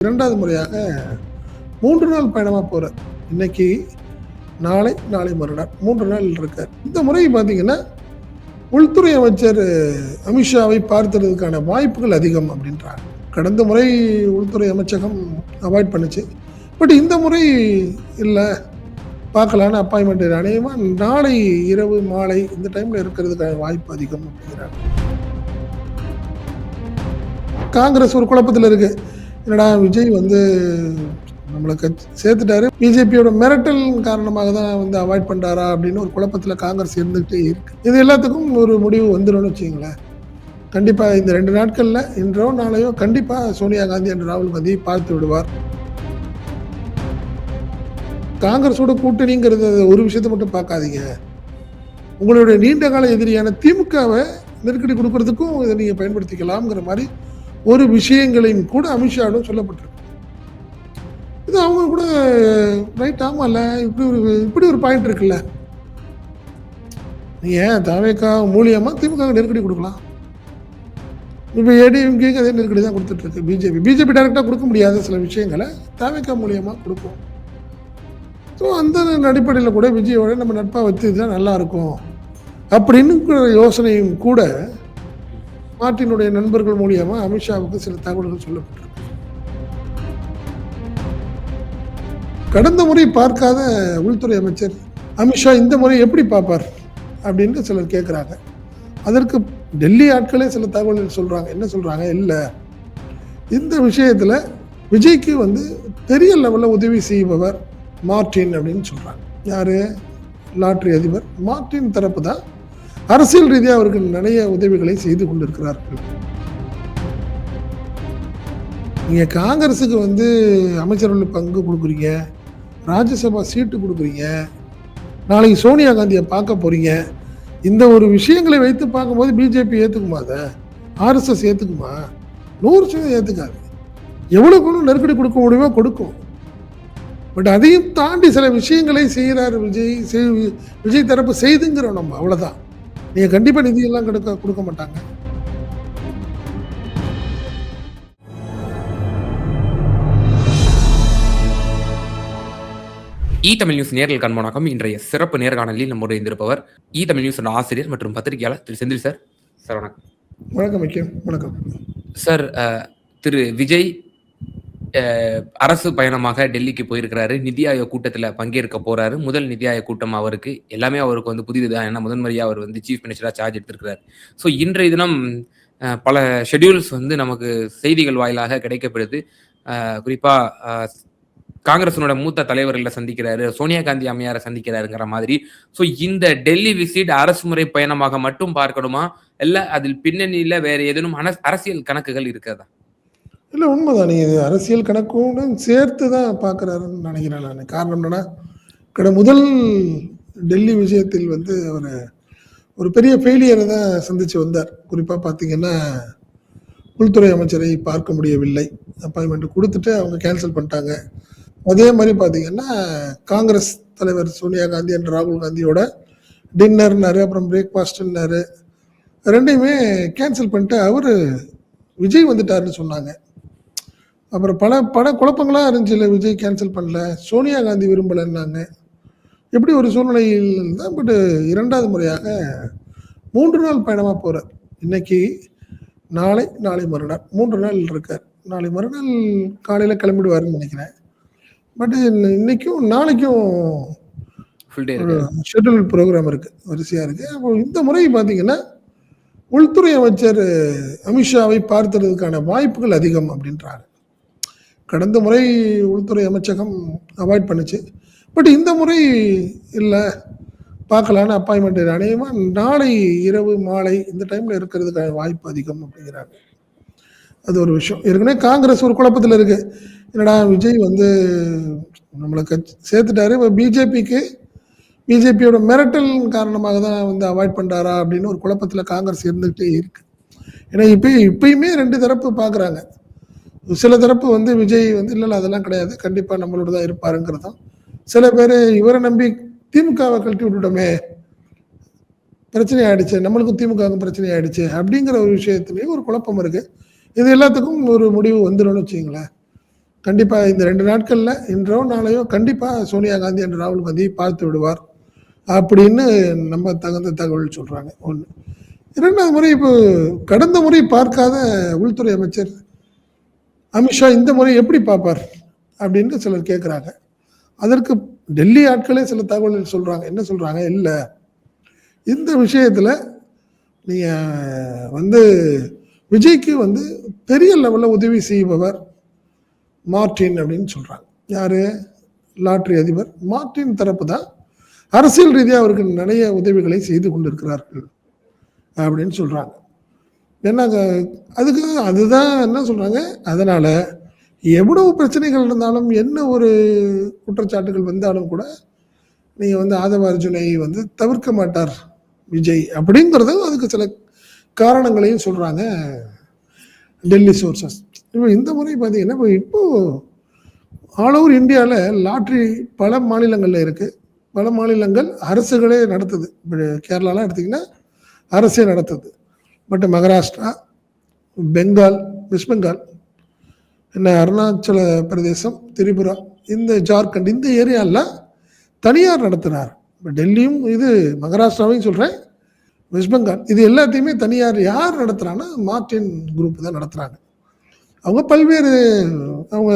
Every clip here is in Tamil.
இரண்டாவது முறையாக 3 நாள் பயணமா போறார். இன்னைக்கு, நாளை, நாளை மறுநாள் 3 நாள் இருக்கார். இந்த முறை பார்த்தீங்கன்னா, உள்துறை அமைச்சர் அமித்ஷாவை பார்க்கிறதுக்கான வாய்ப்புகள் அதிகம் அப்படின்றாங்க. கடந்த முறை உள்துறை அமைச்சகம் அவாய்ட் பண்ணுச்சு. பட் இந்த முறை இல்ல, பார்க்கலான்னு அப்பாயின்மெண்ட் அநேகமா நாளை இரவு, மாலை இந்த டைம்ல இருக்கிறதுக்கான வாய்ப்பு அதிகம் அப்படிங்கிறாங்க. காங்கிரஸ் ஒரு குழப்பத்தில் இருக்கு. என்னடா விஜய் வந்து நம்மளை சேர்த்துட்டாரு, பிஜேபியோட மிரட்டல் காரணமாக தான் அவாய்ட் பண்றாரா அப்படின்னு ஒரு குழப்பத்தில் காங்கிரஸ் இருந்துகிட்டே இருக்கு. இது எல்லாத்துக்கும் ஒரு முடிவு வந்துடும்னு வச்சுங்களேன். கண்டிப்பா இந்த 2 நாட்கள்ல இன்றோ நாளையோ கண்டிப்பா சோனியா காந்தி and ராகுல் காந்தியை பார்த்து விடுவார். காங்கிரஸோட கூட்டணிங்கிறது ஒரு விஷயத்தை மட்டும் பார்க்காதீங்க. உங்களுடைய நீண்ட கால எதிரியான திமுகவை நெருக்கடி கொடுக்கறதுக்கும் இதை நீங்க பயன்படுத்திக்கலாம்ங்கிற மாதிரி ஒரு விஷயங்களையும் கூட அமித்ஷாவும் சொல்லப்பட்டிருக்கு. இது அவங்க கூட ரைட், ஆமாம்ல, இப்படி ஒரு பாயிண்ட் இருக்குல்ல. நீங்க தவேகா மூலியமா திமுக நெருக்கடி கொடுக்கலாம். இப்போ ஏடிஎம்கே அதே நெருக்கடி தான் கொடுத்துட்டு இருக்கு. பிஜேபி டைரக்டா கொடுக்க முடியாத சில விஷயங்களை தவேகா மூலியமா கொடுக்கும். ஸோ அந்த அடிப்படையில் கூட விஜயோட நம்ம நட்பா வச்சுதான் நல்லா இருக்கும் அப்படின்னு யோசனையும் கூட மார்ட்டினுடைய நண்பர்கள் மூலியமா அமித்ஷாவுக்கு சில தகவல்கள் சொல்லப்பட்டிருக்கு. கடந்த முறை பார்க்காத உள்துறை அமைச்சர் அமித்ஷா இந்த முறை எப்படி பார்ப்பார் அப்படின்னு சிலர் கேட்குறாங்க. அதற்கு டெல்லி ஆட்களே சில தகவல்கள் சொல்றாங்க. என்ன சொல்றாங்க? இல்லை, இந்த விஷயத்துல விஜய்க்கு பெரிய லெவலில் உதவி செய்பவர் மார்ட்டின் அப்படின்னு சொல்றாங்க. யாரு? லாட்டரி அதிபர் மார்ட்டின் தரப்பு தான் அரசியல் ரீதியாக அவர்கள் நிறைய உதவிகளை செய்து கொண்டிருக்கிறார்கள். நீங்க காங்கிரஸுக்கு அமைச்சர்கள் பங்கு கொடுக்குறீங்க, ராஜ்யசபா சீட்டு கொடுக்குறீங்க, நாளைக்கு சோனியா காந்தியை பார்க்க போறீங்க. இந்த ஒரு விஷயங்களை வைத்து பார்க்கும்போது பிஜேபி ஏத்துக்குமா? அதை ஆர்எஸ்எஸ் ஏத்துக்குமா? 100% ஏத்துக்காது. எவ்வளவுக்கு நெருக்கடி கொடுக்க முடியுமோ கொடுக்கும். பட் அதையும் தாண்டி சில விஷயங்களை செய்கிறார் விஜய் தரப்பு செய்துங்கிறோம் நம்ம, அவ்வளவுதான். நீங்க கண்டிப்பா நிதியெல்லாம் கொடுக்க மாட்டாங்க. தமிழ் நியூஸ் நேர்கள் கண்மணக்கம். இன்றைய சிறப்பு நேர்காணலில் நம்முடைய இருந்திருப்பவர் தமிழ் நியூஸ் ஆசிரியர் மற்றும் பத்திரிகையாளர் திரு செந்தில் சார். சார் வணக்கம். வணக்கம். வணக்கம் சார். திரு விஜய் அரசு பயணமாக டெல்லிக்கு போயிருக்கிறாரு. நிதி ஆயோக் கூட்டத்தில் பங்கேற்க போறாரு. முதல் நிதி ஆயோக் கூட்டம் அவருக்கு எல்லாமே அவருக்கு புதிதுதான். ஏன்னா முதன்முறையாக அவர் சீஃப் மினிஸ்டரா சார்ஜ் எடுத்திருக்கிறார். ஸோ இன்றைய தினம் பல ஷெட்யூல்ஸ் நமக்கு செய்திகள் வாயிலாக கிடைக்கப்படுது. குறிப்பா காங்கிரஸினோட மூத்த தலைவர்களை சந்திக்கிறாரு, சோனியா காந்தி அம்மையாரை சந்திக்கிறாருங்கிற மாதிரி. ஸோ இந்த டெல்லி விசிட் அரசு முறை பயணமாக மட்டும் பார்க்கணுமா, இல்ல அதில் பின்னணியில வேற ஏதேனும் அரசியல் கணக்குகள் இருக்கிறதா? இல்லை, உண்மைதான். நீங்க இது அரசியல் கணக்கோடு சேர்த்து தான் பார்க்குறாருன்னு நினைக்கிறேன் நான். காரணம் என்னன்னா, முதல் டெல்லி விஷயத்தில் அவர் ஒரு பெரிய ஃபெயிலியரை தான் சந்திச்சு வந்தார். குறிப்பாக பார்த்தீங்கன்னா, உள்துறை அமைச்சரை பார்க்க முடியவில்லை. அப்பாயின்மெண்ட் கொடுத்துட்டு அவங்க கேன்சல் பண்ணிட்டாங்க. அதே மாதிரி பார்த்தீங்கன்னா, காங்கிரஸ் தலைவர் சோனியா காந்தி and ராகுல் காந்தியோட டின்னர்னாரு, அப்புறம் பிரேக்ஃபாஸ்ட்னாரு, ரெண்டையுமே கேன்சல் பண்ணிட்டு அவர் விஜய் வந்துட்டாருன்னு சொன்னாங்க. அப்புறம் பல குழப்பங்களா இருந்துச்சு. இல்லை, விஜய் கேன்சல் பண்ணல, சோனியா காந்தி விரும்பலைன்னாங்க. எப்படி ஒரு சூழ்நிலையில் தான். பட் இரண்டாவது முறையாக 3 நாள் பயணமா போறார். இன்னைக்கு, நாளை, நாளை மறுநாள் 3 நாள் இருக்கார். நாளை மறுநாள் காலையில கிளம்பிடுவாருன்னு நினைக்கிறேன். பட் இன்னைக்கும் நாளைக்கும் ஷெட்யூல் ப்ரோக்ராம் இருக்கு, வரிசையா இருக்கு. அப்போ இந்த முறை பார்த்தீங்கன்னா, உள்துறை அமைச்சர் அமித்ஷாவை பார்க்கிறதுக்கான வாய்ப்புகள் அதிகம் அப்படின்றாங்க. கடந்த முறை உள்துறை அமைச்சகம் அவாய்ட் பண்ணுச்சு. பட் இந்த முறை இல்லை, பார்க்கலான்னு அப்பாயின்மெண்ட் அநேகமா நாளை இரவு, மாலை இந்த டைம்ல இருக்கிறதுக்கான வாய்ப்பு அதிகம் அப்படிங்கிறாங்க. அது ஒரு விஷயம். ஏற்கனவே காங்கிரஸ் ஒரு குழப்பத்தில் இருக்கு. என்னடா விஜய் நம்மளை சேர்த்துட்டாரு, பிஜேபியோட மிரட்டல் காரணமாக தான் அவாய்ட் பண்றாரா அப்படின்னு ஒரு குழப்பத்தில் காங்கிரஸ் இருந்துகிட்டே இருக்கு. ஏன்னா இப்பயுமே 2 தரப்பு பார்க்குறாங்க. சில தரப்பு விஜய் இல்லை, அதெல்லாம் கிடையாது, கண்டிப்பா நம்மளோட தான் இருப்பாருங்கிறதும். சில பேர் இவரை நம்பி திமுகவை கழட்டி விட்டுட்டோமே, பிரச்சனை ஆயிடுச்சு, நம்மளுக்கும் திமுகவுக்கும் பிரச்சனை ஆயிடுச்சு அப்படிங்கிற ஒரு விஷயத்துலயும் ஒரு குழப்பம் இருக்கு. இது எல்லாத்துக்கும் ஒரு முடிவு வந்துடும்னு வச்சுங்களேன். கண்டிப்பா இந்த 2 நாட்கள்ல இன்றோ நாளையோ கண்டிப்பா சோனியா காந்தி அண்ட் ராகுல் காந்தியை பார்த்து விடுவார் அப்படின்னு நம்ம தகுந்த தகவல் சொல்றாங்க. 1. 2வது முறை இப்போ கடந்த முறை பார்க்காத உள்துறை அமைச்சர் அமித்ஷா இந்த முறை எப்படி பார்ப்பார்? அப்படின்னு சிலர் கேட்குறாங்க. அதற்கு டெல்லி ஆட்களே சில தகவல்கள் சொல்றாங்க. என்ன சொல்றாங்க? இல்ல இந்த விஷயத்துல நீங்க வந்து விஜய்க்கு வந்து பெரிய லெவல்ல உதவி செய்பவர் மார்டின் அப்படின்னு சொல்றாங்க. யாரு? லாட்டரி அதிபர் மார்டின் தரப்பு தான் அரசியல் ரீதியா அவருக்கு நிறைய உதவிகளை செய்து கொண்டிருக்கிறார்கள் அப்படின்னு சொல்றாங்க. ஏன்னா அதுக்கு அதுதான் என்ன சொல்றாங்க, அதனால எவ்வளவு பிரச்சனைகள் இருந்தாலும் என்ன ஒரு குற்றச்சாட்டுகள் வந்தாலும் கூட நீங்க வந்து ஆதவ அர்ஜுனை வந்து தவிர்க்க மாட்டார் விஜய் அப்படிங்கிறது அதுக்கு சில காரணங்களையும் சொல்றாங்க டெல்லி சோர்சஸ். இப்போ இந்த முறை பார்த்தீங்கன்னா இப்போ ஆல் ஓவர் இந்தியாவில் லாட்ரி பல மாநிலங்களில் இருக்கு. பல மாநிலங்கள் அரசுகளே நடத்துது. இப்போ கேரளாலாம் எடுத்திங்கன்னா அரசே நடத்துது. பட் மகாராஷ்டிரா, பெங்கால், வெஸ்ட் பெங்கால், என்ன அருணாச்சல பிரதேசம், திரிபுரா, இந்த ஜார்க்கண்ட் இந்த ஏரியாலாம் தனியார் நடத்துனார். இப்போ டெல்லியும் இது மகாராஷ்டிராவையும் சொல்கிறேன், வெஸ்ட் பெங்கால் இது எல்லாத்தையுமே தனியார் யார் நடத்துகிறாங்கன்னா மார்டின் குரூப் தான் நடத்துகிறாங்க. அவங்க பல்வேறு அவங்க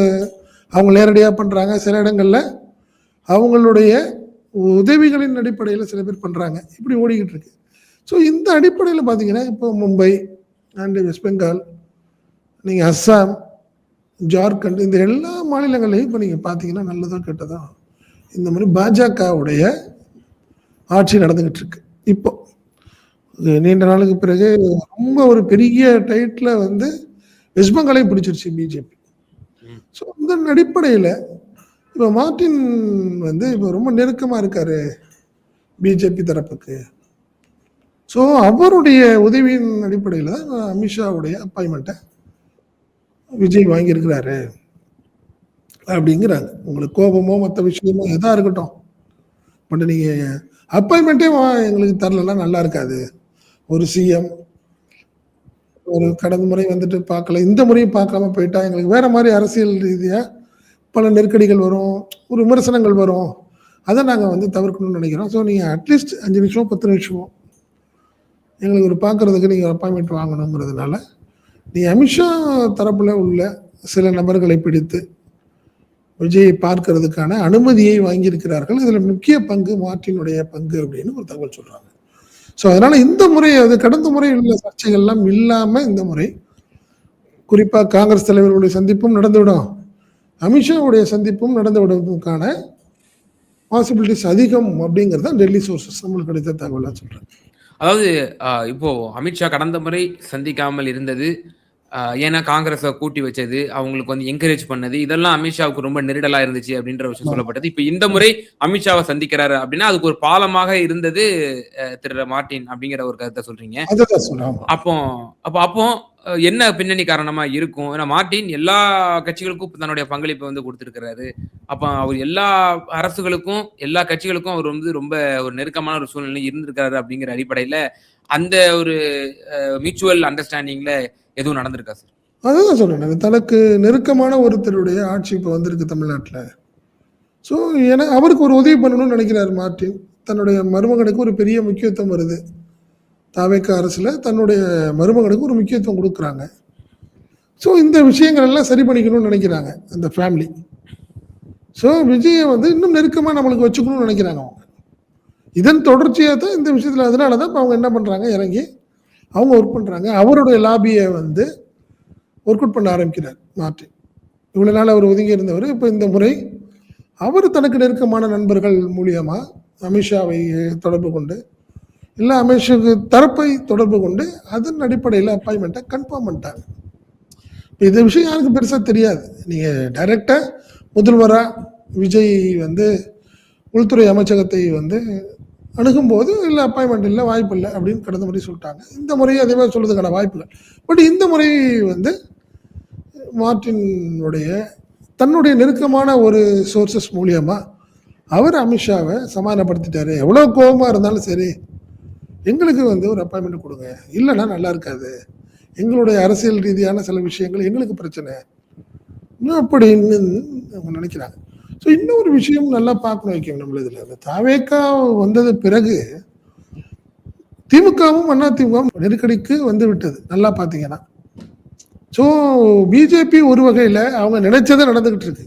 அவங்க நேரடியாக பண்ணுறாங்க. சில இடங்களில் அவங்களுடைய உதவிகளின் அடிப்படையில் சில பேர் பண்ணுறாங்க. இப்படி ஓடிக்கிட்டு இருக்கு. ஸோ இந்த அடிப்படையில் பார்த்தீங்கன்னா இப்போ மும்பை அண்டு வெஸ்ட் பெங்கால், நீங்கள் அஸ்ஸாம், ஜார்க்கண்ட் இந்த எல்லா மாநிலங்களையும் இப்போ நீங்கள் பார்த்தீங்கன்னா நல்லதோ கெட்டதோ இந்த மாதிரி பாஜகவுடைய ஆட்சி நடந்துக்கிட்டு இருக்கு. இப்போ நீண்ட நாளுக்கு பிறகு ரொம்ப ஒரு பெரிய டைட்டில் வந்து வெஸ்ட் பெங்காலையும் பிடிச்சிருச்சு பிஜேபி. ஸோ இந்த அடிப்படையில் இப்போ மார்டின் வந்து இப்போ ரொம்ப நெருக்கமாக இருக்காரு பிஜேபி தரப்புக்கு. ஸோ அவருடைய உதவியின் அடிப்படையில் தான் அமித்ஷாவுடைய அப்பாயின்மெண்ட்டை விஜய் வாங்கியிருக்கிறாரு அப்படிங்கிறாங்க. உங்களுக்கு கோபமோ மற்ற விஷயமோ எதாக இருக்கட்டும், பட் நீங்கள் அப்பாயின்மெண்ட்டே எங்களுக்கு தரலாம் நல்லா இருக்காது. ஒரு சிஎம் ஒரு கடந்த முறை வந்துட்டு பார்க்கல, இந்த முறையும் பார்க்காம போயிட்டா எங்களுக்கு வேற மாதிரி அரசியல் ரீதியாக பல நெருக்கடிகள் வரும், ஒரு விமர்சனங்கள் வரும். அதை நாங்கள் வந்து தவிர்க்கணும்னு நினைக்கிறோம். ஸோ நீங்கள் அட்லீஸ்ட் 5 நிமிஷமோ 10 நிமிஷமோ எங்களுக்கு ஒரு பார்க்குறதுக்கு நீங்கள் அப்பாயின்மெண்ட் வாங்கணுங்கிறதுனால நீங்கள் அமித்ஷா தரப்பில் உள்ள சில நபர்களை பிடித்து விஜயை பார்க்கறதுக்கான அனுமதியை வாங்கியிருக்கிறார்கள். இதில் முக்கிய பங்கு மார்டினுடைய பங்கு அப்படின்னு ஒரு தகவல் சொல்கிறாங்க. ஸோ அதனால் இந்த முறை அது கடந்த முறை உள்ள சர்ச்சைகள்லாம் இல்லாமல் இந்த முறை குறிப்பாக காங்கிரஸ் தலைவர்களுடைய சந்திப்பும் நடந்துவிடும், அமித்ஷாவுடைய சந்திப்பும் நடந்து விடுவதற்கான பாசிபிலிட்டிஸ் அதிகம் அப்படிங்கிறது தான் டெல்லி சோர்சஸ் நம்மளுக்கு கிடைத்த தகவலாக சொல்கிறேன். அதாவது இப்போ அமித்ஷா கடந்த முறை சந்திக்காமல் இருந்தது, ஏன்னா காங்கிரஸை கூட்டி வச்சது, அவங்களுக்கு வந்து என்கரேஜ் பண்ணது, இதெல்லாம் அமித்ஷாவுக்கு ரொம்ப நெருடலா இருந்துச்சு அப்படின்ற விஷயம் சொல்லப்பட்டது. இப்போ இந்த முறை அமித்ஷாவை சந்திக்கிறாரு அப்படின்னா அதுக்கு ஒரு பாலமாக இருந்தது திரு மார்டின் அப்படிங்கிற ஒரு கருத்தை சொல்றீங்க. அப்போ அப்போ அப்போ என்ன பின்னணி காரணமா இருக்கும்? ஏன்னா மார்டின் எல்லா கட்சிகளுக்கும் தன்னுடைய பங்களிப்பை வந்து கொடுத்திருக்கிறாரு. அப்ப அவர் எல்லா அரசுகளுக்கும் எல்லா கட்சிகளுக்கும் அவர் வந்து ரொம்ப ஒரு நெருக்கமான ஒரு சூழ்நிலை இருந்திருக்காரு அப்படிங்கிற அடிப்படையில அந்த ஒரு மியூச்சுவல் அண்டர்ஸ்டாண்டிங்ல எதுவும் நடந்திருக்கா சார்? அதுதான் சொல்றேன், தனக்கு நெருக்கமான ஒருத்தருடைய ஆட்சி இப்போ வந்திருக்கு தமிழ்நாட்டில். ஸோ ஏன்னா அவருக்கு ஒரு உதவி பண்ணணும்னு நினைக்கிறார் மார்டின். தன்னுடைய மருமகனுக்கு ஒரு பெரிய முக்கியத்துவம் வருது. தாவேக்கா அரசில் தன்னுடைய மருமகனுக்கு ஒரு முக்கியத்துவம் கொடுக்குறாங்க. ஸோ இந்த விஷயங்கள் எல்லாம் சரி பண்ணிக்கணும்னு நினைக்கிறாங்க அந்த ஃபேமிலி. ஸோ விஜயை வந்து இன்னும் நெருக்கமாக நம்மளுக்கு வச்சுக்கணும்னு நினைக்கிறாங்க அவங்க. இதன் தொடர்ச்சியாக தான் இந்த விஷயத்தில் அதனால தான் இப்போ அவங்க என்ன பண்ணுறாங்க, இறங்கி அவங்க ஒர்க் பண்ணுறாங்க. அவருடைய லாபியை வந்து ஒர்க் அவுட் பண்ண ஆரம்பிக்கிறார் மார்டின். இவ்வளோ நாள் அவர் ஒதுங்கி இருந்தவர் இப்போ இந்த முறை அவர் தனக்கு நெருக்கமான நண்பர்கள் மூலியமாக அமித்ஷாவை தொடர்பு கொண்டு இல்லை அமித்ஷாவுக்கு தரப்பை தொடர்பு கொண்டு அதன் அடிப்படையில் அப்பாயின்மெண்ட்டை கன்ஃபார்ம் பண்ணிட்டாங்க. இப்போ இந்த விஷயம் யாருக்கு பெருசாக தெரியாது. நீங்கள் டைரெக்டாக முதல்வராக விஜய் வந்து உள்துறை அமைச்சகத்தை வந்து அணுகும்போது இல்லை அப்பாயின்மெண்ட் இல்லை, வாய்ப்பு இல்லை அப்படின்னு கடந்த முறை சொல்லிட்டாங்க. இந்த முறையும் அதே மாதிரி சொல்கிறதுக்கான வாய்ப்புகள். பட் இந்த முறை வந்து மார்டினுடைய தன்னுடைய நெருக்கமான ஒரு சோர்சஸ் மூலியமாக அவர் அமித்ஷாவை சமாதானப்படுத்திட்டாரு. எவ்வளோ கோபமாக இருந்தாலும் சரி, எங்களுக்கு வந்து ஒரு அப்பாயின்மெண்ட் கொடுங்க, இல்லைன்னா நல்லா இருக்காது, எங்களுடைய அரசியல் ரீதியான சில விஷயங்கள் எங்களுக்கு பிரச்சனை, அப்படின்னு அவங்க நினைக்கிறாங்க. ஸோ இன்னொரு விஷயம் நல்லா பார்க்கணும் வைக்கணும் நம்மள இதில். அந்த தாவேக்கா வந்தது பிறகு திமுகவும் அதிமுகவும் நெருக்கடிக்கு வந்து விட்டது நல்லா பார்த்தீங்கன்னா. ஸோ பிஜேபி ஒரு வகையில் அவங்க நினைச்சதை நடந்துகிட்டு இருக்கு.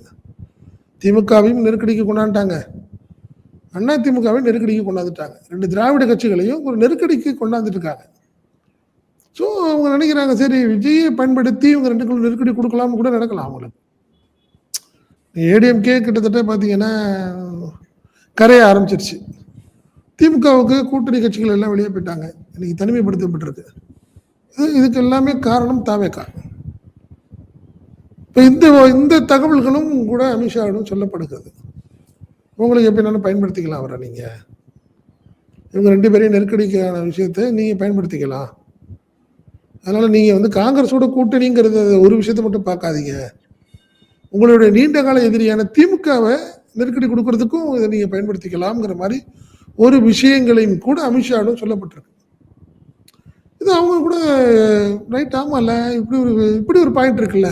திமுகவையும் நெருக்கடிக்கு கொண்டாண்டாங்க, அதிமுகவையும் நெருக்கடிக்கு கொண்டாந்துட்டாங்க. 2 திராவிட கட்சிகளையும் ஒரு நெருக்கடிக்கு கொண்டாந்துட்டு இருக்காங்க. ஸோ அவங்க நினைக்கிறாங்க சரி விஜயை பயன்படுத்தி இவங்க 2 நெருக்கடி கொடுக்கலாம்னு கூட நடக்கலாம் அவங்களுக்கு. ஏடிஎம்கே கிட்டத்தட்ட பார்த்தீங்கன்னா கரைய ஆரம்பிச்சிருச்சு. திமுகவுக்கு கூட்டணி கட்சிகள் எல்லாம் வெளியே போயிட்டாங்க, இன்னைக்கு தனிமைப்படுத்தப்பட்டிருக்கு. இதுக்கு எல்லாமே காரணம் தாவேக்கா. இப்போ இந்த தகவல்களும் கூட அமித்ஷாவிடம் சொல்லப்படுகிறது. உங்களுக்கு எப்படினாலும் பயன்படுத்திக்கலாம் அவரை. நீங்கள் இவங்க 2 பேரையும் நெருக்கடிக்கான விஷயத்தை நீங்கள் பயன்படுத்திக்கலாம். அதனால் நீங்கள் வந்து காங்கிரஸோட கூட்டணிங்கிறது ஒரு விஷயத்தை மட்டும் பார்க்காதீங்க, உங்களுடைய நீண்ட கால எதிரியான திமுகவை நெருக்கடி கொடுக்கறதுக்கும் இதை நீங்கள் பயன்படுத்திக்கலாம்ங்கிற மாதிரி ஒரு விஷயங்களையும் கூட அமித்ஷாவிடம் சொல்லப்பட்டிருக்கு. இது அவங்க கூட ரைட் ஆமாம்ல, இப்படி ஒரு பாயிண்ட் இருக்குல்ல,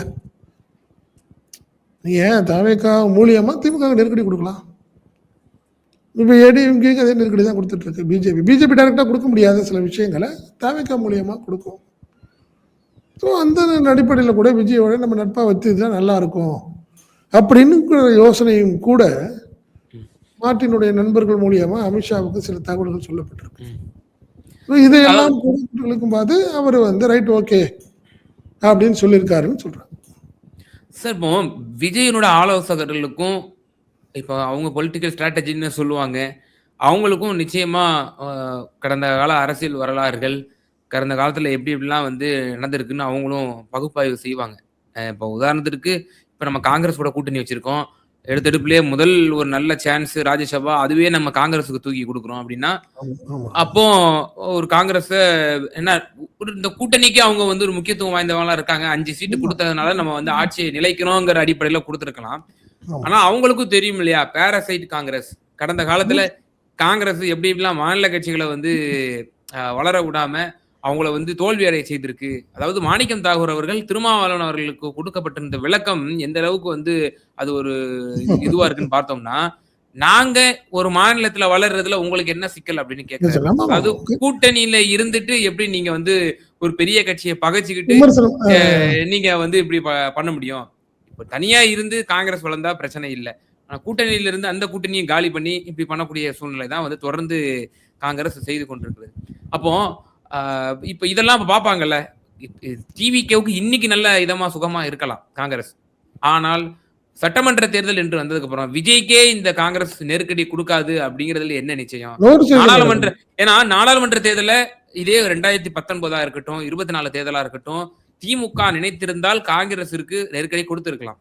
நீங்கள் தாவேக்கா மூலியமாக திமுக நெருக்கடி கொடுக்கலாம். இப்போ ஏடிஎம்கேக்கு அதே நெருக்கடி தான் கொடுத்துட்ருக்கு பிஜேபி டைரெக்டாக கொடுக்க முடியாத சில விஷயங்களை தாவேக்கா மூலியமாக கொடுக்கும். ஸோ அந்த அடிப்படையில் கூட விஜயோட நம்ம நட்பாக வச்சுதான் நல்லா இருக்கும் அப்படின்னு யோசனையும் கூட மார்ட்டினுடைய நண்பர்கள் மூலியமா அமித்ஷாவுக்கு சில தகவல்கள் சொல்லப்பட்டிருக்கு. இதையெல்லாம் கொடுக்கும் போது அவர் வந்து ரைட் ஓகே அப்படின்னு சொல்லியிருக்காருன்னு சொல்றாங்க. சார் இப்போ விஜயனோட ஆலோசகர்களுக்கும் இப்போ அவங்க பொலிட்டிக்கல் ஸ்ட்ராட்டஜின்னு சொல்லுவாங்க, அவங்களுக்கும் நிச்சயமா கடந்த கால அரசியல் வரலாறுகள், கடந்த காலத்தில் எப்படி எப்படிலாம் வந்து நடந்திருக்குன்னு அவங்களும் பகுப்பாய்வு செய்வாங்க. இப்போ உதாரணத்திற்கு இப்போ நம்ம காங்கிரஸோட கூட்டணி வச்சிருக்கோம், எடுத்தெடுப்புலேயே முதல் ஒரு நல்ல சான்ஸ் ராஜ்யசபா, அதுவே நம்ம காங்கிரஸுக்கு தூக்கி கொடுக்குறோம் அப்படின்னா, அப்போ ஒரு காங்கிரஸ் என்ன இந்த கூட்டணிக்கு அவங்க வந்து ஒரு முக்கியத்துவம் வாய்ந்தவங்களா இருக்காங்க, 5 சீட்டு கொடுத்ததுனால நம்ம வந்து ஆட்சியை நிலைக்கணுங்கிற அடிப்படையில கொடுத்துருக்கலாம். ஆனா அவங்களுக்கும் தெரியும் இல்லையா, பேரசைட் காங்கிரஸ் கடந்த காலத்துல காங்கிரஸ் எப்படி எப்படிலாம் மாநில கட்சிகளை வந்து வளர விடாம அவங்கள வந்து தோல்வி அடைய செய்திருக்கு. அதாவது மாணிக்கம் தாகூர் அவர்கள் திருமாவளவன் அவர்களுக்கு கொடுக்கப்பட்டிருந்த விளக்கம் எந்த அளவுக்கு வந்து அது ஒரு இதுவா இருக்குன்னு பார்த்தோம்னா, நாங்க ஒரு மாநிலத்துல வளர்றதுல உங்களுக்கு என்ன சிக்கல் அப்படின்னு கேட்கலாம். அதாவது கூட்டணியில இருந்துட்டு எப்படி நீங்க வந்து ஒரு பெரிய கட்சியை பகைச்சுக்கிட்டு நீங்க வந்து இப்படி பண்ண முடியும். இப்போ தனியா இருந்து காங்கிரஸ் வளர்ந்தா பிரச்சனை இல்லை, ஆனா கூட்டணியில இருந்து அந்த கூட்டணியை காலி பண்ணி இப்படி பண்ணக்கூடிய சூழ்நிலை தான் வந்து தொடர்ந்து காங்கிரஸ் செய்து கொண்டிருக்கிறது. அப்போ இப்ப இதெல்லாம் பார்ப்பாங்கல்ல, டிவிகேவுக்கு இன்னைக்கு நல்ல இதமா சுகமா இருக்கலாம் காங்கிரஸ், ஆனால் சட்டமன்ற தேர்தல் என்று வந்ததுக்கு அப்புறம் விஜய்க்கே இந்த காங்கிரஸ் நெருக்கடி கொடுக்காது அப்படிங்கறதுல என்ன நிச்சயம்? நாடாளுமன்ற தேர்தல இதே 2019 இருக்கட்டும், 24 தேர்தலா இருக்கட்டும், திமுக நினைத்திருந்தால் காங்கிரஸிற்கு நெருக்கடி கொடுத்திருக்கலாம்.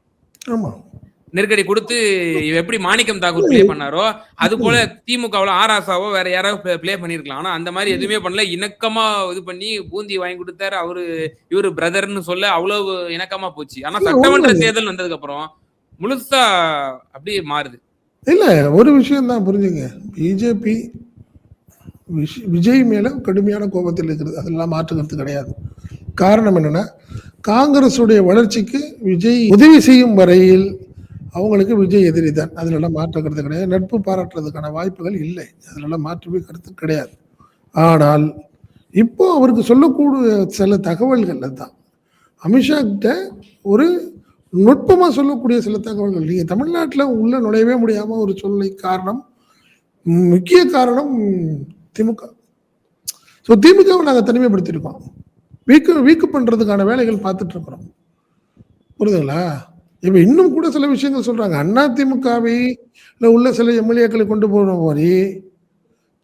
நெருக்கடி கொடுத்து எப்படி மாணிக்கம் தாக்கூர் பிளே பண்ணாரோ அது போல திமுகவுல ஆராசாவோ வேற யாராவது பிளே பண்ணிருக்கலாம். ஆனா அந்த மாதிரி எதுவுமே பண்ணல, இணக்கமா இது பண்ணி பூந்தி வாங்கி கொடுத்தாரு அவரு, இவரு பிரதர்னு சொல்ல அவ்வளவு இணக்கமா போச்சு. ஆனா சட்டமன்ற தேர்தல் வந்ததுக்கு அப்புறம் முழுசா அப்படியே மாறுது. இல்ல ஒரு விஷயம் தான் புரிஞ்சுங்க, பிஜேபி விஜய் மேல கடுமையான கோபத்தில் இருக்கிறது, அதெல்லாம் மாற்றுக்கிறது கிடையாது. காரணம் என்னன்னா, காங்கிரசுடைய வளர்ச்சிக்கு விஜய் உதவி செய்யும் வரையில் அவங்களுக்கு விஜய் எதிரி தான், அதுலலாம் மாற்ற கருத்து கிடையாது. நட்பு பாராட்டுறதுக்கான வாய்ப்புகள் இல்லை, அதுலலாம் மாற்றவே கருத்து கிடையாது. ஆனால் இப்போ அவருக்கு சொல்லக்கூடிய சில தகவல்கள் தான் அமித்ஷா கிட்ட ஒரு நுட்பமா சொல்லக்கூடிய சில தகவல்கள். நீங்க தமிழ்நாட்டில் உள்ள நுழையவே முடியாம ஒரு சொல்லை காரணம், முக்கிய காரணம் திமுக. ஸோ திமுகவை நாங்கள் தனிமைப்படுத்தியிருக்கோம், வீக்கு பண்றதுக்கான வேலைகள் பார்த்துட்டு இருக்கிறோம். புரியுதுங்களா? இப்ப இன்னும் கூட சில விஷயங்கள் சொல்றாங்க. அதிமுகவை உள்ள சில எம்எல்ஏக்களை கொண்டு போற மாதிரி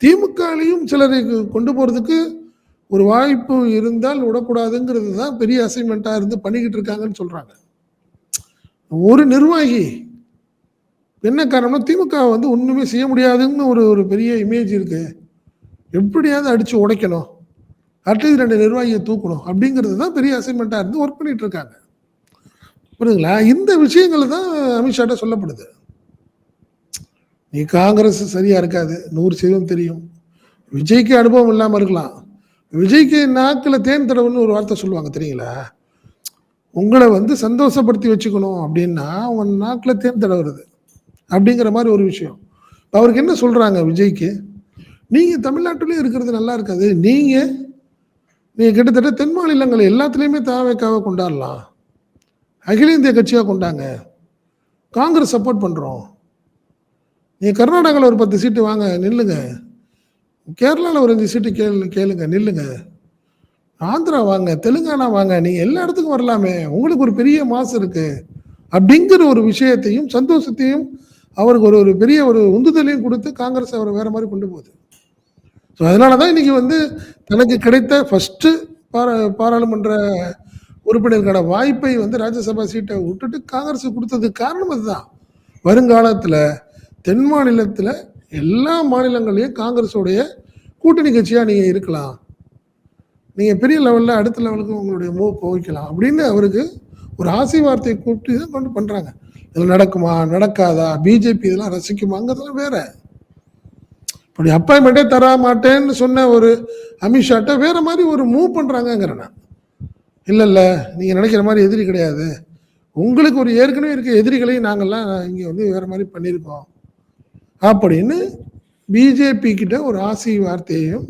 திமுகலையும் சிலரை கொண்டு போறதுக்கு ஒரு வாய்ப்பு இருந்தால் விடக்கூடாதுங்கிறது தான் பெரிய அசைன்மெண்டா இருந்து பண்ணிக்கிட்டு இருக்காங்கன்னு சொல்றாங்க. ஒரு நிர்வாகி என்ன காரணம்னா, திமுக வந்து ஒண்ணுமே செய்ய முடியாதுன்னு ஒரு பெரிய இமேஜ் இருக்கு, எப்படியாவது அடிச்சு உடைக்கணும், அட்லீஸ்ட் 2 நிர்வாகியை தூக்கணும் அப்படிங்கிறது தான் பெரிய அசைன்மெண்டா இருந்து ஒர்க் பண்ணிட்டு இருக்காங்க. புரியுதுங்களா? இந்த விஷயங்கள் தான் அமித்ஷாட்ட சொல்லப்படுது. நீ காங்கிரஸ் சரியா இருக்காது, 100% தெரியும். விஜய்க்கு அனுபவம் இல்லாம இருக்கலாம், விஜய்க்கு நாக்குல தேன் தடவுன்னு ஒரு வார்த்தை சொல்லுவாங்க தெரியுங்களா? உங்கள வந்து சந்தோஷப்படுத்தி வச்சுக்கணும் அப்படின்னா, உங்க நாக்குல தேன் தடவுறது. அப்படிங்கிற மாரி ஒரு விஷயம். அவருக்கு என்ன சொல்றாங்க விஜய்க்கு? நீங்க தமிழ்நாட்டிலேயே இருக்கிறது நல்லா இருக்காது. நீங்க கிட்டத்தட்ட தென் மாநிலங்கள் எல்லாத்துலயுமே தாவேக்காவ கொண்டாடலாம். அகில இந்திய கட்சியா கொண்டாங்க. காங்கிரஸ் சப்போர்ட் பண்றோம். நீங்க கர்நாடகால ஒரு 10 சீட்டு வாங்க நில்லுங்க. கேரளால ஒரு 5 சீட்டு கேளுங்க நில்லுங்க. ஆந்திரா வாங்க, தெலுங்கானா வாங்க. நீங்க எல்லா இடத்துக்கும் வரலாமே. உங்களுக்கு ஒரு பெரிய மாசு இருக்கு. அப்படிங்கிற ஒரு விஷயத்தையும், சந்தோஷத்தையும் அவருக்கு ஒரு ஒரு பெரிய ஒரு உந்துதலையும் குடுத்து காங்கிரஸ் அவர வேற மாரி கொண்டு போகுது. ஸோ அதனால தான் இன்னைக்கு வந்து தனக்கு கிடைத்த ஃபர்ஸ்ட்டு பாராளுமன்ற உறுப்பினருக்கான வாய்ப்பை வந்து ராஜ்யசபா சீட்ட விட்டுட்டு காங்கிரஸுக்கு குடுத்ததுக்கு காரணம் அதுதான். வருங்காலத்துல தென் மாநிலத்துல எல்லா மாநிலங்கள்லயும் காங்கிரஸுடைய கூட்டணி கட்சியா நீங்க இருக்கலாம். நீங்க பெரிய லெவல்ல அடுத்த லெவலுக்கு உங்களுடைய மூவ் போய்க்கலாம் அப்படின்னு அவருக்கு ஒரு ஆசை வார்த்தையை கூப்பிட்டு தான் கொண்டு பண்றாங்க. இதில் நடக்குமா நடக்காதா பிஜேபி இதெல்லாம் ரசிக்குமாங்கிறதுலாம் வேற. இப்படி அப்பாயின்மெண்ட்டே தர மாட்டேன்னு சொன்ன ஒரு அமித்ஷாட்ட வேற மாதிரி ஒரு மூவ் பண்றாங்கிறேன் நான். இல்லை இல்லை நீங்கள் நினைக்கிற மாதிரி எதிரி கிடையாது. உங்களுக்கு ஒரு ஏற்கனவே இருக்க எதிரிகளையும் நாங்கள்லாம் இங்கே வந்து வேற மாதிரி பண்ணியிருக்கோம் அப்படின்னு பிஜேபி கிட்ட ஒரு ஆசை வார்த்தையையும்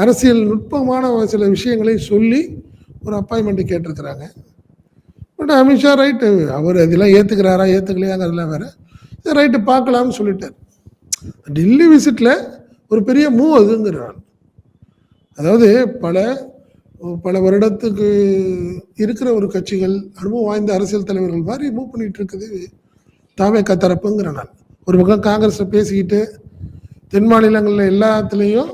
அரசியல் நுட்பமான சில விஷயங்களை சொல்லி ஒரு அப்பாயின்மெண்ட் கேட்டிருக்கிறாங்க. பட் அமித்ஷா ரைட்டு அவர் இதெல்லாம் ஏற்றுக்கிறாரா ஏற்றுக்கலையாங்கிறதுலாம் வேற. ரைட்டு பார்க்கலாம்னு சொல்லிட்டார். டெல்லி விசிட்டில் ஒரு பெரிய மூவ் அதுங்கிறார். அதாவது பல வருடத்துக்கு இருக்கிற ஒரு கட்சிகள் அனுபவம் வாய்ந்த அரசியல் தலைவர்கள் மாதிரி மூவ் பண்ணிட்டு இருக்குது தாவேக்கா தரப்புங்கிற நான். ஒரு பக்கம் காங்கிரஸை பேசிக்கிட்டு தென் மாநிலங்களில் எல்லாத்துலேயும்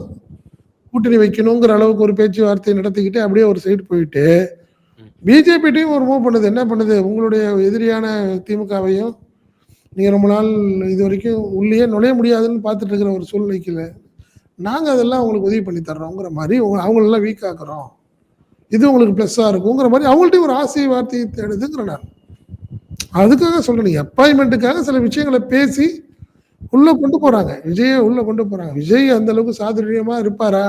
கூட்டணி வைக்கணுங்கிற அளவுக்கு ஒரு பேச்சுவார்த்தை நடத்திக்கிட்டு அப்படியே ஒரு சைடு போயிட்டு பிஜேபிட்டையும் ஒரு மூவ் பண்ணுது. என்ன பண்ணுது? உங்களுடைய எதிரியான திமுகவையும் நீங்கள் ரொம்ப நாள் இது வரைக்கும் உள்ளே நுழைய முடியாதுன்னு பார்த்துட்டு இருக்கிற ஒரு சூழ்நிலைக்குல நாங்கள் அதெல்லாம் உங்களுக்கு உதவி பண்ணி தர்றோங்கிற மாதிரி அவங்களெல்லாம் வீக் ஆக்குறோம். இது உங்களுக்கு ப்ளஸ்ஸாக இருக்குங்கிற மாதிரி அவங்கள்ட்டையும் ஒரு ஆசை வார்த்தையை தேடுதுங்கிற நான். அதுக்காக சொல்கிறேன், அப்பாயின்மெண்ட்டுக்காக சில விஷயங்களை பேசி உள்ளே கொண்டு போகிறாங்க. விஜயை உள்ளே கொண்டு போகிறாங்க. விஜய் அந்த அளவுக்கு சாதுரியமாக இருப்பாரா,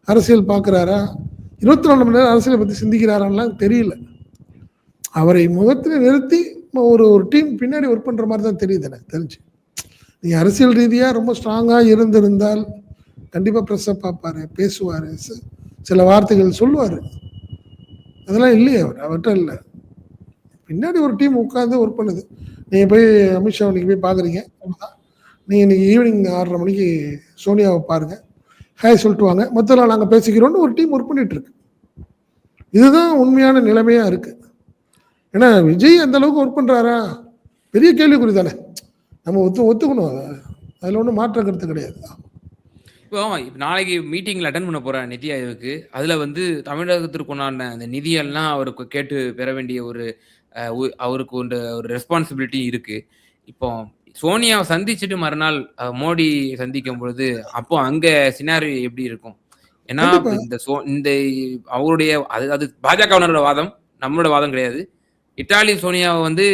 அரசியல் பார்க்குறாரா, 24 மணி நேரம் அரசியலை பற்றி சிந்திக்கிறாரான்லாம் தெரியல. அவரை முகத்தில் நிறுத்தி ஒரு டீம் பின்னாடி ஒர்க் பண்ணுற மாதிரி தான் தெரியுது எனக்கு தெரிஞ்சு. நீங்கள் அரசியல் ரீதியாக ரொம்ப ஸ்ட்ராங்காக இருந்திருந்தால் கண்டிப்பாக ப்ரெஸ்ஸை பார்ப்பார், பேசுவார், சில வார்த்தைகள் சொல்லுவார். அதெல்லாம் இல்லையே அவர்கிட்ட இல்லை. பின்னாடி ஒரு டீம் உட்காந்து ஒர்க் பண்ணுது. நீங்கள் போய் அமித்ஷா இன்னைக்கு போய் பார்க்குறீங்க, அவ்வளோதான். நீங்கள் இன்னைக்கு ஈவினிங் 6:30 மணிக்கு சோனியாவை பாருங்கள், ஹாய் சொல்லிட்டு வாங்க, மொத்தம் நாங்கள் பேசிக்கிறோன்னு ஒரு டீம் ஒர்க் பண்ணிட்டு இருக்கு. இதுதான் உண்மையான நிலைமையாக இருக்குது. ஏன்னா விஜய் அந்த அளவுக்கு ஒர்க் பண்ணுறாரா பெரிய கேள்விக்குறி தானே. நம்ம ஒத்துக்கணும், அதில் ஒன்றும் மாற்ற கருத்து கிடையாது. இப்போ நாளைக்கு மீட்டிங்கில் அட்டன் பண்ண போகிறேன் நிதி ஆயோக்கு. அதில் வந்து தமிழகத்திற்குண்டான அந்த நிதியெல்லாம் அவருக்கு கேட்டு பெற வேண்டிய ஒரு அவருக்கு ஒரு ரெஸ்பான்சிபிலிட்டி இருக்குது. இப்போ சோனியாவை சந்திச்சுட்டு மறுநாள் மோடி சந்திக்கும் பொழுது அப்போ அங்கே சினாரி எப்படி இருக்கும்? ஏன்னா இந்த அவருடைய அது பாஜகவினரோட வாதம், நம்மளோட வாதம் கிடையாது. இத்தாலி சோனியாவை வந்து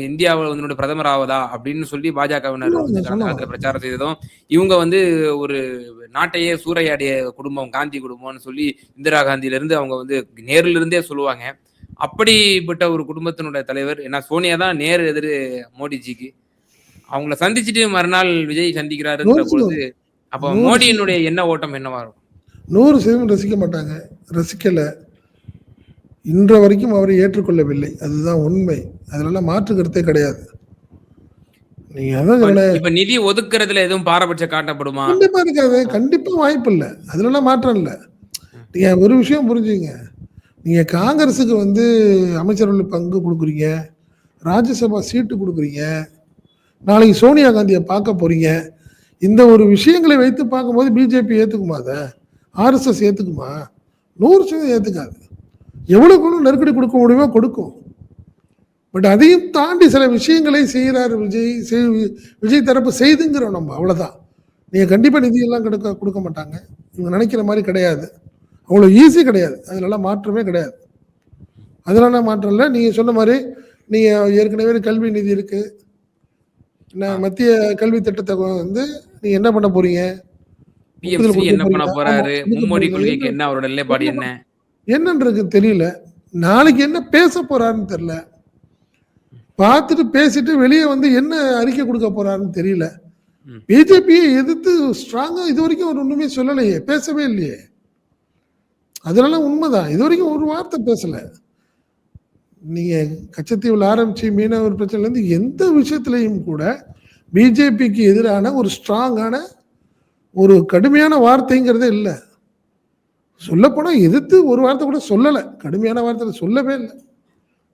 இந்தியாவில் வந்து பிரதமர் ஆவதா அப்படின்னு சொல்லி பாஜகவினர் வந்து கடந்த பிரச்சாரம் செய்ததும், இவங்க வந்து ஒரு நாட்டையே சூறையாடிய குடும்பம் காந்தி குடும்பம்னு சொல்லி இந்திரா காந்தியில இருந்து அவங்க வந்து நேரில் இருந்தே சொல்லுவாங்க. அப்படிப்பட்ட ஒரு குடும்பத்தினுடைய தலைவர், ஏன்னா சோனியா தான் நேர் எதிர் மோடிஜிக்கு. அவங்கள சந்திச்சுட்டு மறுநாள் விஜய் சந்திக்கிறாருங்கிற பொழுது அப்போ மோடியினுடைய என்ன ஓட்டம் என்னவா இருக்கும்? 100% ரசிக்க மாட்டாங்க, ரசிக்கல. இன்ற வரைக்கும் அவரை ஏற்றுக்கொள்ளவில்லை, அதுதான் உண்மை. அதனால மாற்று கருத்தே கிடையாது. நீங்க அதான் இப்ப நிதி ஒதுக்குறதுல எதுவும் பாரபட்ச காட்டப்படுமா? கண்டிப்பா இருக்காது, கண்டிப்பா வாய்ப்பு இல்லை, அதுலலாம் மாற்றம் இல்லை. நீங்க ஒரு விஷயம் புரிஞ்சுங்க, நீங்க காங்கிரஸுக்கு வந்து அமைச்சரவையில் பங்கு கொடுக்குறீங்க, ராஜ்யசபா சீட்டு கொடுக்குறீங்க, நாளைக்கு சோனியா காந்தியை பார்க்க போறீங்க. இந்த ஒரு விஷயங்களை வைத்து பார்க்கும்போது பிஜேபி ஏத்துக்குமா? அதை ஆர்எஸ்எஸ் ஏத்துக்குமா? 100% ஏத்துக்காது. எவ்வளவுக்கு நெருக்கடி கொடுக்க முடியுமோ கொடுக்கும். பட் அதையும் தாண்டி சில விஷயங்களை செய்கிறார் விஜய் தரப்பு செய்துங்கிறோம் நம்ம, அவ்வளவுதான். நீங்க கண்டிப்பா நிதியெல்லாம் கொடுக்க மாட்டாங்க, இவங்க நினைக்கிற மாதிரி கிடையாது, அவ்வளோ ஈஸி கிடையாது, அதுலலாம் மாற்றமே கிடையாது. அதனால மாற்றம் இல்லை. நீங்க சொன்ன மாதிரி நீங்க ஏற்கனவே கல்வி நிதி இருக்கு, மத்திய கல்வி திட்டத்தை வந்து நீங்க என்ன பண்ண போறீங்க? என்ன பண்ண போறாரு? மும்மொழி கொள்கைக்கு என்ன அவரோட நிலைப்பாடு என்ன? என்னன்றது தெரியல. நாளைக்கு என்ன பேச போறாருன்னு தெரியல. பார்த்துட்டு பேசிட்டு வெளியே வந்து என்ன அறிக்கை கொடுக்க போறாருன்னு தெரியல. ம். பிஜேபியை எதிர்த்து ஸ்ட்ராங்கா இதுவரைக்கும் அவர் ஒண்ணுமே சொல்லலையே, பேசவே இல்லையே. அதனால உண்மைதான். இதுவரைக்கும் ஒரு வார்த்தை பேசல. நீங்க கச்சத்தீவுல ஆரம்பிச்சு மீனவர் பிரச்சனைல இருந்து எந்த விஷயத்திலையும் கூட பிஜேபிக்கு எதிரான ஒரு ஸ்ட்ராங்கான ஒரு கடுமையான வார்த்தைங்கிறதே இல்ல. சொல்லப்போனா எதிர்த்து ஒரு வார்த்தை கூட சொல்லல. கடுமையான வார்த்தை சொல்லவே இல்ல.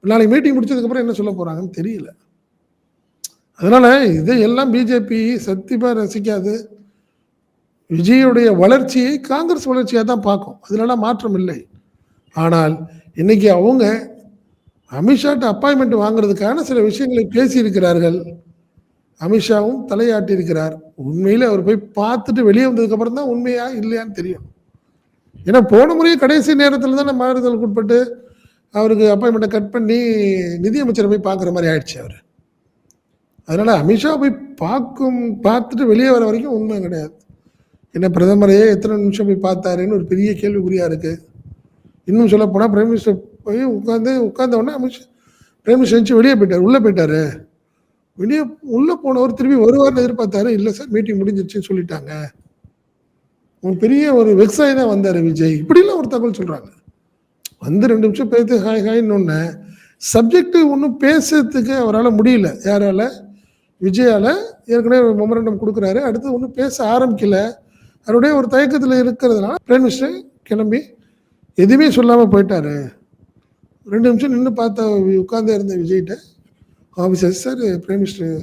நாளைக்கு மீட்டிங் முடிச்சதுக்கு அப்புறம் என்ன சொல்ல போறாங்கன்னு தெரியல. அதனால இதையெல்லாம் பிஜேபி சத்தியமா ரசிக்காது. விஜயுடைய வளர்ச்சியை காங்கிரஸ் வளர்ச்சியா தான் பார்க்கும். அதுலலாம் மாற்றம் இல்லை. ஆனால் இன்னைக்கு அவங்க அமித்ஷாட்ட அப்பாயின்மெண்ட் வாங்குறதுக்கான சில விஷயங்களை பேசியிருக்கிறார்கள். அமித்ஷாவும் தலையாட்டி இருக்கிறார். உண்மையில அவர் போய் பார்த்துட்டு வெளியே வந்ததுக்கு அப்புறம் தான் உண்மையா இல்லையான்னு தெரியும். ஏன்னா போன முறையே கடைசி நேரத்தில் தான் மாறுதலுக்கு உட்பட்டு அவருக்கு அப்பாயின்மெண்ட்டை கட் பண்ணி நிதியமைச்சரை போய் பார்க்குற மாதிரி ஆயிடுச்சு அவர். அதனால அமித்ஷா போய் பார்த்துட்டு வெளியே வர வரைக்கும் உண்மை கிடையாது. என்ன பிரதமரையே எத்தனை நிமிஷம் போய் பார்த்தாருன்னு ஒரு பெரிய கேள்விக்குறியா இருக்கு. இன்னும் சொல்ல போனால் பிரைம் மினிஸ்டர் போய் உட்கார்ந்த உடனே அமித்ஷா பிரைம் மினிஸ்டர் எழுந்து வெளியே போயிட்டார், உள்ளே போயிட்டாரு. வெளியே உள்ளே போனவர் திரும்பி வருவார்னு எதிர்பார்த்தாரு. இல்லை சார் மீட்டிங் முடிஞ்சிருச்சுன்னு சொல்லிட்டாங்க. ஒரு பெரிய ஒரு வெக்ஸாகி தான் வந்தார் விஜய். இப்படிலாம் ஒரு தகவல் சொல்கிறாங்க. வந்து 2 நிமிஷம் பேசி ஹாய் ஹாய்ன்னு சப்ஜெக்ட் ஒன்றும் பேசுறதுக்கு அவரால் முடியல. யாரால? விஜயால. ஏற்கனவே மெமரண்டம் கொடுக்குறாரு. அடுத்து ஒன்றும் பேச ஆரம்பிக்கல. அவருடைய ஒரு தயக்கத்தில் இருக்கிறதுனால பிரைம் மினிஸ்டர் கிளம்பி எதுவுமே சொல்லாமல் போயிட்டாரு. 2 நிமிஷம் நின்று பார்த்த உட்கார்ந்து இருந்த விஜய்கிட்ட officer sir prime minister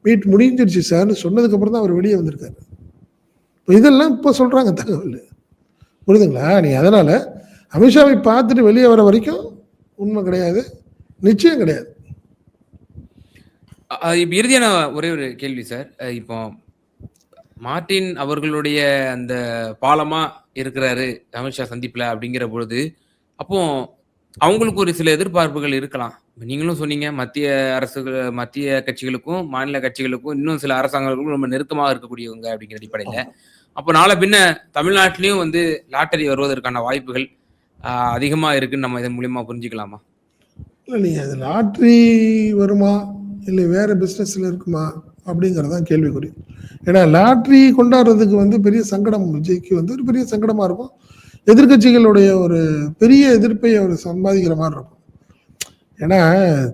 meet முடிஞ்சிருச்சு சார்னு சொன்னதுக்கப்புறம் தான் அவர் வெளியே வந்திருக்காரு. இப்போ இதெல்லாம் இப்போ சொல்கிறாங்க தகவல். புரியுதுங்களா? நீ அதனால் அமித்ஷாவை பார்த்துட்டு வெளியே வர வரைக்கும் உண்மை கிடையாது, நிச்சயம் கிடையாது. இப்போ இறுதியான ஒரே ஒரு கேள்வி சார். இப்போ மார்டின் அவர்களுடைய அந்த பாலமா இருக்கிறாரு அமித்ஷா சந்திப்புல அப்படிங்கிற பொழுது, அப்போ அவங்களுக்கு ஒரு சில எதிர்பார்ப்புகள் இருக்கலாம். நீங்களும் சொன்னீங்க மத்திய கட்சிகளுக்கும் மாநில கட்சிகளுக்கும் இன்னும் சில அரசாங்கங்களுக்கும் ரொம்ப நெருக்கமாக இருக்கக்கூடியவங்க அப்படிங்கிற அடிப்படையில, அப்போ நாளை பின்ன தமிழ்நாட்டிலையும் வந்து லாட்டரி வருவதற்கான வாய்ப்புகள் அதிகமா இருக்குன்னு நம்ம இதன் மூலியமா புரிஞ்சுக்கலாமா? இல்லை, நீங்கள் அது லாட்ரி வருமா இல்லை வேறு பிஸ்னஸில் இருக்குமா அப்படிங்கிறதான் கேள்விக்குறி. ஏன்னா லாட்ரி கொண்டாடுறதுக்கு வந்து பெரிய சங்கடம் விஜய்க்கு வந்து ஒரு பெரிய சங்கடமாக இருக்கும். எதிர்கட்சிகளுடைய ஒரு பெரிய எதிர்ப்பை அவர் சம்பாதிக்கிற மாதிரி இருக்கும். ஏன்னா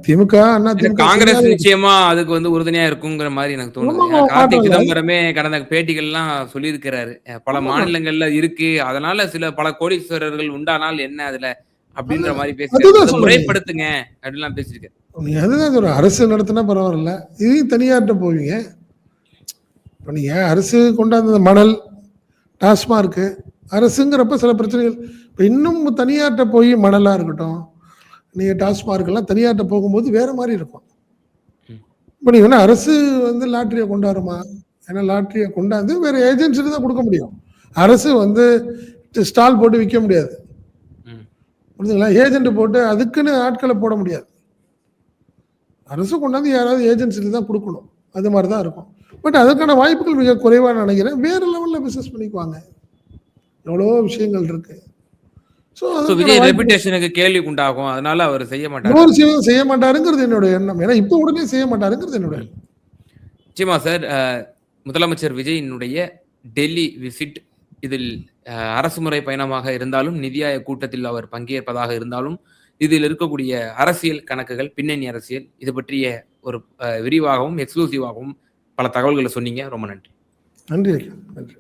திமுக காங்கிரஸ் நிச்சயமா அதுக்கு வந்து உறுதுணையா இருக்குங்கிற மாதிரி எனக்கு தோணுது. கார்த்திக் சிதம்பரமே கடந்த பேட்டிகள்லாம் சொல்லியிருக்கிறாரு. பல மாநிலங்கள்ல இருக்கு, அதனால பல கோடீஸ்வரர்கள் உண்டானால் என்ன அதுல அப்படின்ற மாதிரி பேசி முறைப்படுத்துங்க அப்படின்லாம் பேசியிருக்காரு. நீங்க அதுதான் சொல்ற, அரசு நடத்தினா பரவாயில்ல, இதையும் தனியார்ட்ட போவீங்க. இப்போ நீங்க அரசு கொண்டாந்த மணல் டாஸ்மார்க்கு அரசுங்கிறப்ப சில பிரச்சனைகள். இப்போ இன்னும் தனியார்ட்ட போய் மணலா இருக்கட்டும், நீங்க டாஸ்மார்க்கெல்லாம் தனியார்ட்ட போகும்போது வேற மாதிரி இருக்கும். இப்போ நீங்க வேணா அரசு வந்து லாட்டரியை கொண்டாடுமா? ஏன்னா லாட்டரியை கொண்டாந்து வேற ஏஜென்சிட்டு தான் கொடுக்க முடியும். அரசு வந்து ஸ்டால் போட்டு விற்க முடியாது. புரியுதுங்களா? ஏஜென்ட் போட்டு அதுக்குன்னு ஆட்களை போட முடியாது. அரசு கொண்டாந்து யாராவது ஏஜென்சிட்டு தான் கொடுக்கணும். அது மாதிரி தான் இருக்கும். பட் அதுக்கான வாய்ப்புகள் மிக குறைவாக நினைக்கிறேன். வேற லெவலில் பிஸ்னஸ் பண்ணிக்குவாங்க. எவ்வளோ விஷயங்கள் இருக்கு. விஜய் ரெபுடேஷனுக்கு கேள்வி உண்டாகும். அதனால அவர் செய்ய மாட்டாருங்கிறது என்னோட எண்ணம். ஏன்னா இப்போ உடனே செய்ய மாட்டாருங்கிறது என்னோட எண்ணம். நிச்சயமா சார். முதலமைச்சர் விஜயினுடைய டெல்லி விசிட் இதில் அரசு முறை பயணமாக இருந்தாலும், நிதி ஆயோக் கூட்டத்தில் அவர் பங்கேற்பதாக இருந்தாலும், இதில் இருக்கக்கூடிய அரசியல் கணக்குகள், பின்னணி அரசியல், இது பற்றிய ஒரு விரிவாகவும் எக்ஸ்க்ளூசிவாகவும் பல தகவல்களை சொன்னீங்க. ரொம்ப நன்றி. நன்றி.